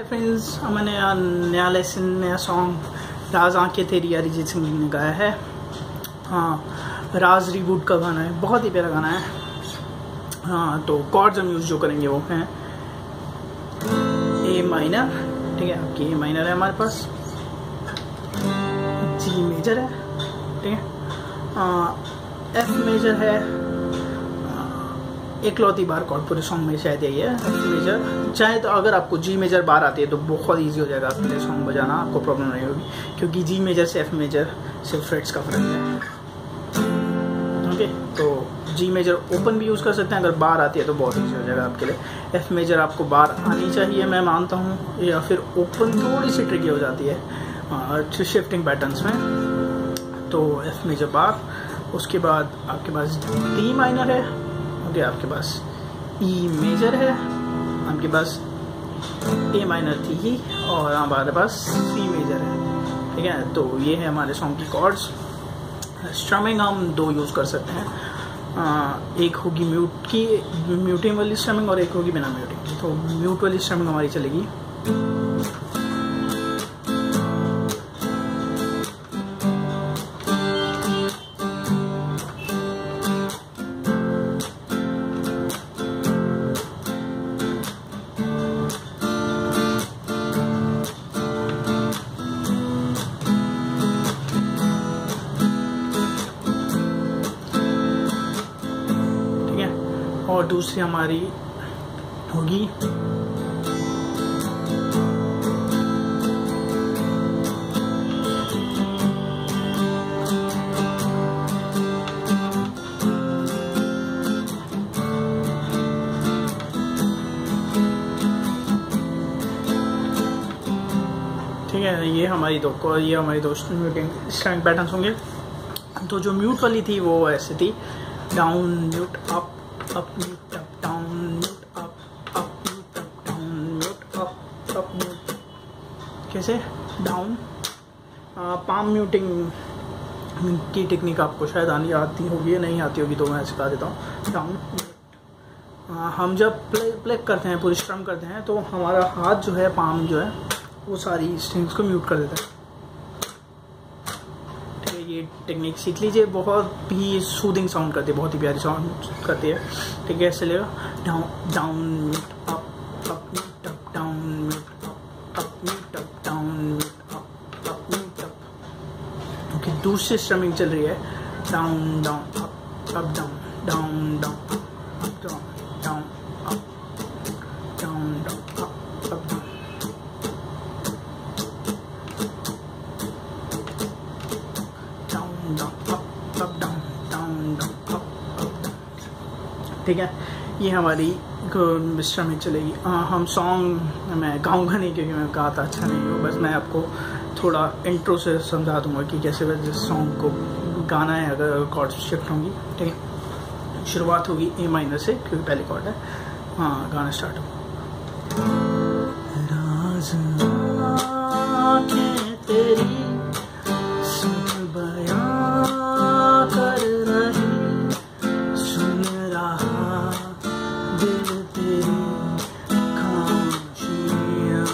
Friends, मैंने नया lesson, नया सॉन्ग राज आंखें तेरी अरिजीत सिंह ने गाया है। हाँ, राज रिबूट का गाना है, बहुत ही प्यारा गाना है। हाँ, तो कॉर्ड्स हम यूज जो करेंगे वो हैं ए माइनर, ठीक है, आपकी ए माइनर है हमारे पास, जी मेजर है, ठीक है, एफ मेजर है, एकलौती बार कॉर्ड पूरे सॉन्ग में शायद यही है, एफ मेजर। चाहे तो अगर आपको जी मेजर बार आती है तो बहुत इजी हो जाएगा आपके लिए सॉन्ग बजाना, आपको प्रॉब्लम नहीं होगी, क्योंकि जी मेजर से एफ मेजर सिर्फ फ्रेट्स का फर्क है। ओके, तो जी मेजर ओपन भी यूज़ कर सकते हैं, अगर बार आती है तो बहुत ईजी हो जाएगा आपके लिए। एफ मेजर आपको बार आनी चाहिए, मैं मानता हूँ, या फिर ओपन थोड़ी सी ट्रिकी हो जाती है शिफ्टिंग पैटर्न्स में। तो एफ मेजर बार, उसके बाद आपके पास डी माइनर है, ओके, आपके पास ई मेजर है, आपके पास ए माइनर थी ही, और हमारे पास सी मेजर है, ठीक है। तो ये है हमारे सॉन्ग की कॉर्ड्स। स्ट्रमिंग हम दो यूज़ कर सकते हैं, एक होगी म्यूटिंग वाली स्ट्रमिंग और एक होगी बिना म्यूटिंग। तो म्यूट वाली स्ट्रमिंग हमारी चलेगी। और दूसरी हमारी होगी ठीक है, ये हमारी दो म्यूटिंग स्ट्रैंग पैटर्न्स होंगे। तो जो म्यूट वाली थी वो ऐसे थी, down mute up mute up down mute up mute up down mute up mute. कैसे? डाउन पाम म्यूटिंग की टेक्निक आपको शायद आती होगी या नहीं आती होगी, तो मैं सिखा देता हूँ। डाउन हम जब प्लेक करते हैं, पूरी स्ट्रम करते हैं, तो हमारा हाथ जो है, पाम जो है, वो सारी स्ट्रिंग्स को म्यूट कर देता है। ये टेक्निक सीख लीजिए, बहुत ही सूदिंग साउंड करती है, बहुत ही प्यारी साउंड करती है, ठीक है। ऐसे लेगा down down mute up mute up down mute up mute up down mute up mute up. Okay, दूसरी स्ट्रमिंग चल रही है, down down up down down down up down down up down down up down. ठीक है, ये हमारी strumming चलेगी। हम सॉन्ग मैं गाऊंगा नहीं, क्योंकि मैं गाता अच्छा नहीं हूँ, बस मैं आपको थोड़ा इंट्रो से समझा दूंगा कि कैसे वैसे सॉन्ग को गाना है, अगर कॉर्ड शिफ्ट होंगी, ठीक है। शुरुआत होगी ए माइनर से, क्योंकि पहले कॉर्ड है। हाँ, गाना स्टार्ट होगा। राज आँखें तेरी सब बयां कर रही, सुन रहा दिल तेरी खामोशियां,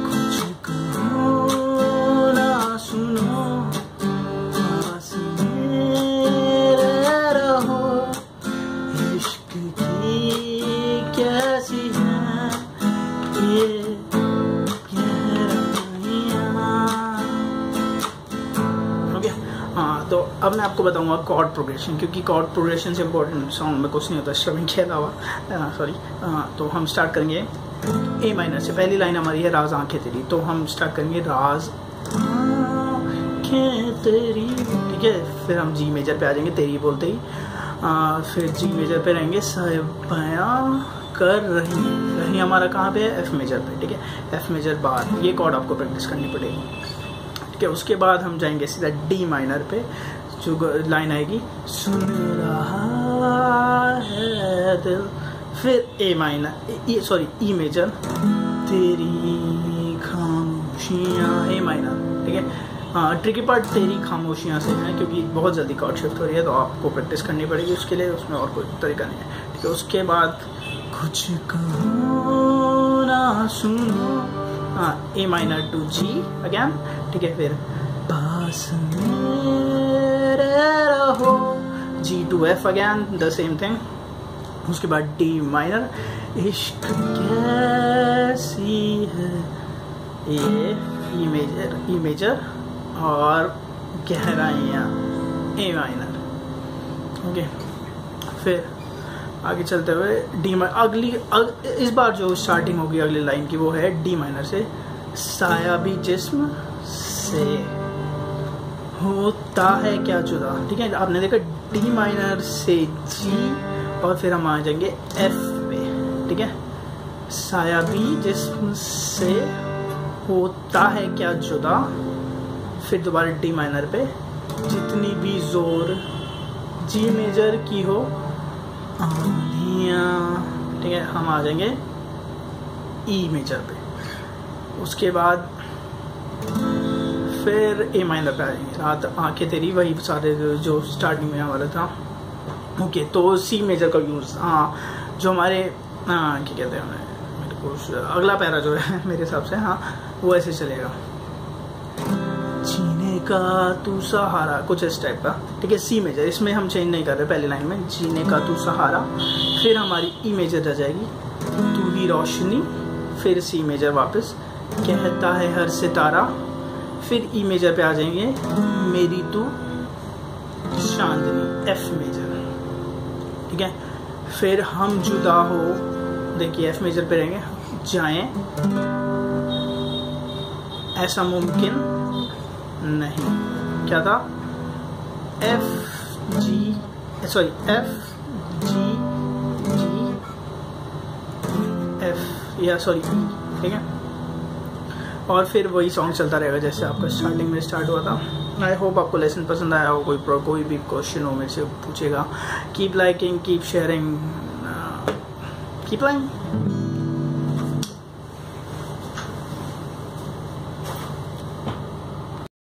कुछ कहो ना सुनो, पास मेरे रहो, इश्क की कैसी है ये तो अब मैं आपको बताऊंगा कॉर्ड प्रोग्रेशन, क्योंकि कॉर्ड प्रोग्रेशन से इम्पोर्टेंट सॉन्ग में कुछ नहीं होता स्ट्रमिंग के अलावा, सॉरी। तो हम स्टार्ट करेंगे ए माइनर से। पहली लाइन हमारी है राज आंखें तेरी, तो हम स्टार्ट करेंगे राज आंखें तेरी, ठीक है। फिर हम जी मेजर पे आ जाएंगे तेरी बोलते ही, फिर जी मेजर पे रहेंगे, सब बयां कर रही हमारा कहाँ पे है? एफ मेजर पे, ठीक है। एफ मेजर बार, ये कॉर्ड आपको प्रैक्टिस करनी पड़ेगी, ठीक है। उसके बाद हम जाएंगे सीधा डी माइनर पे, जो लाइन आएगी, सुन रहा है दिल, फिर ए माइनर, ई मेजर, तेरी खामोशियाँ, ए माइनर, ठीक है। ट्रिकी पार्ट तेरी खामोशियाँ से है, क्योंकि बहुत जल्दी कॉर्ड शिफ्ट हो रही है, तो आपको प्रैक्टिस करनी पड़ेगी उसके लिए, उसमें और कोई तरीका नहीं है, ठीक है। उसके बाद कुछ कहो सुनो, हाँ A minor to G again, ठीक है, फिर पास मेरे रहो, G to F again the same thing, उसके बाद डी माइनर, इश्क कैसी है, ये ई मेजर और गहराइयाँ ए माइनर, ओके। फिर आगे चलते हुए डी माइनर, इस बार जो स्टार्टिंग होगी अगली लाइन की वो है डी माइनर से, साया भी जिस्म से होता है क्या जुदा, ठीक है। आपने देखा डी माइनर से जी और फिर हम आ जाएंगे एफ पे, ठीक है। साया भी जिस्म से होता है क्या जुदा, फिर दोबारा डी माइनर पे, जितनी भी जोर जी मेजर की हो आंधियाँ, ठीक है। हम आ जाएंगे ई मेजर पे, उसके बाद फिर ए माइनर पे आ जाएंगे, रात आंखें तेरी, वही सारे जो स्टार्टिंग में वाला था, ओके। तो सी मेजर का यूज़, हाँ जो हमारे क्या कहते हैं मेरे को अगला पैरा जो है मेरे हिसाब से, हाँ वो ऐसे चलेगा, जीने का तू सहारा, कुछ इस टाइप का, ठीक है। सी मेजर, इसमें हम चेंज नहीं कर रहे पहली लाइन में, जीने का तू सहारा, फिर हमारी ई मेजर रह जाएगी तू ही रोशनी, फिर सी मेजर वापस, कहता है हर सितारा, फिर ई मेजर पे आ जाएंगे मेरी तू चांदनी, एफ मेजर, ठीक है। फिर हम जुदा हो, देखिए एफ मेजर पे रहेंगे, जाएं ऐसा मुमकिन नहीं, क्या था, F G sorry F G G F या सॉरी ई, ठीक है। और फिर वही सॉन्ग चलता रहेगा जैसे आपका स्टार्टिंग में स्टार्ट हुआ था। आई होप आपको लेसन पसंद आया हो, कोई भी क्वेश्चन हो मेरे से पूछेगा। Keep liking, keep sharing, keep liking.